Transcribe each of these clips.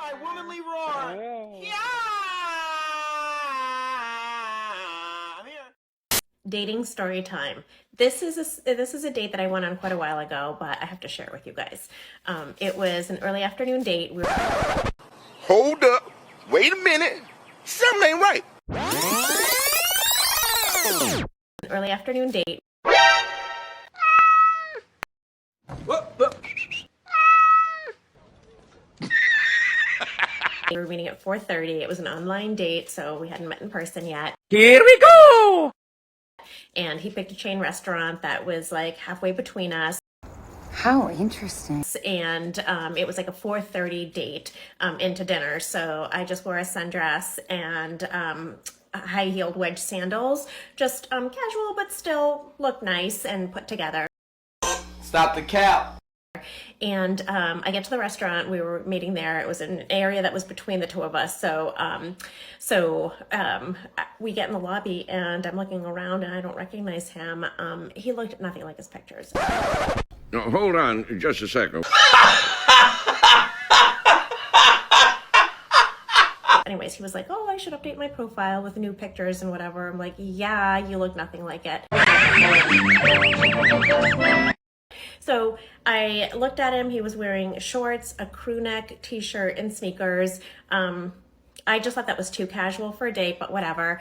my womanly roar. Yeah. I'm here. Dating story time. This is a date that I went on quite a while ago, but I have to share it with you guys. It was an early afternoon date. Hold up. Wait a minute. Something ain't right. An early afternoon date. We were meeting at 4:30. It was an online date, so we hadn't met in person yet. Here we go. And he picked a chain restaurant that was like halfway between us. How interesting. And it was like a 4:30 date into dinner. So I just wore a sundress and high-heeled wedge sandals. Just casual, but still looked nice and put together. Stop the cap. And I get to the restaurant. We were meeting there. It was an area that was between the two of us. So we get in the lobby, and I'm looking around, and I don't recognize him. He looked nothing like his pictures. No, hold on just a second. Anyways, he was like, oh, I should update my profile with new pictures and whatever. I'm like, yeah, you look nothing like it. So I looked at him. He was wearing shorts, a crew neck t-shirt, and sneakers. I just thought that was too casual for a date, but whatever.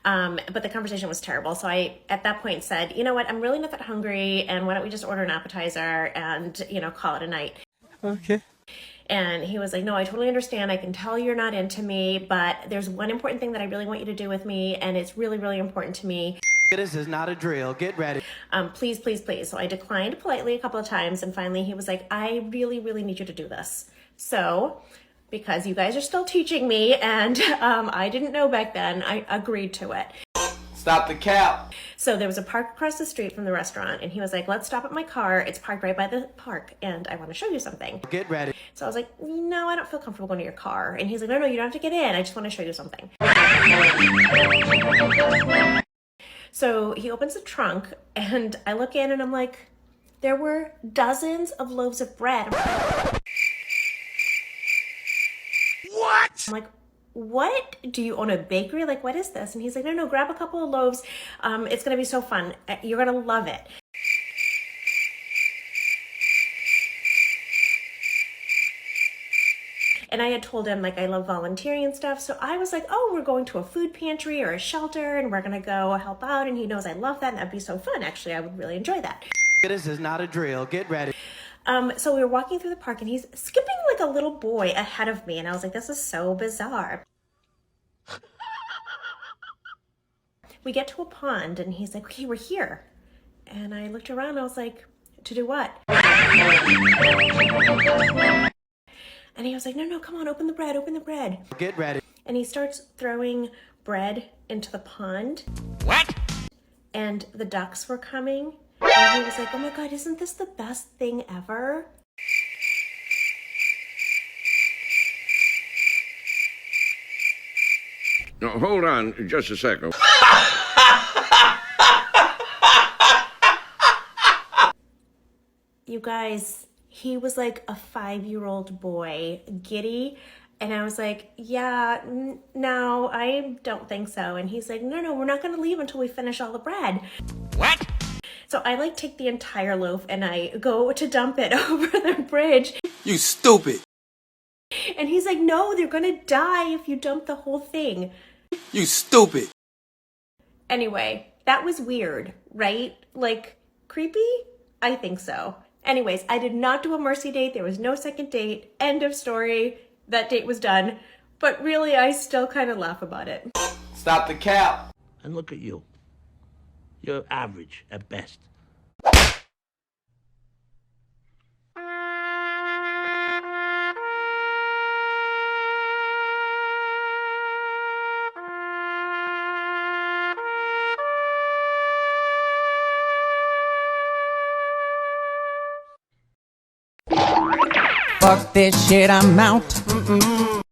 But the conversation was terrible. So I, at that point, said, you know what, I'm really not that hungry, and why don't we just order an appetizer and, call it a night. Okay. And he was like, no, I totally understand. I can tell you're not into me, but there's one important thing that I really want you to do with me, and it's really, really important to me. This is not a drill. Get ready. Please, please, please. So I declined politely a couple of times, and finally he was like, I really, really need you to do this. So, because you guys are still teaching me, and I didn't know back then, I agreed to it. Stop the cap. So there was a park across the street from the restaurant, and he was like, let's stop at my car. It's parked right by the park, and I want to show you something. Get ready. So I was like, no, I don't feel comfortable going to your car. And he's like, no, you don't have to get in. I just want to show you something. So he opens the trunk, and I look in, and I'm like, there were dozens of loaves of bread. What? I'm like, what? Do you own a bakery? Like, what is this? And he's like, no, grab a couple of loaves. It's going to be so fun. You're going to love it. And I had told him, like, I love volunteering and stuff. So I was like, oh, we're going to a food pantry or a shelter, and we're going to go help out. And he knows I love that, and that'd be so fun. Actually, I would really enjoy that. This is not a drill. Get ready. So we were walking through the park, and he's skipping like a little boy ahead of me. And I was like, this is so bizarre. We get to a pond, and he's like, okay, we're here. And I looked around, and I was like, to do what? And he was like, no, come on, open the bread. Get ready. And he starts throwing bread into the pond. What? And the ducks were coming. And he was like, oh my God, isn't this the best thing ever? No, hold on just a second. You guys, he was like a 5-year-old boy, giddy. And I was like, yeah, no, I don't think so. And he's like, no, we're not going to leave until we finish all the bread. What? So I like take the entire loaf and I go to dump it over the bridge. You stupid. And he's like, no, they're going to die if you dump the whole thing. You stupid. Anyway, that was weird, right? Like, creepy? I think so. Anyways, I did not do a mercy date. There was no second date. End of story. That date was done. But really, I still kind of laugh about it. Stop the cap. And look at you. You're average at best. Fuck this shit, I'm out.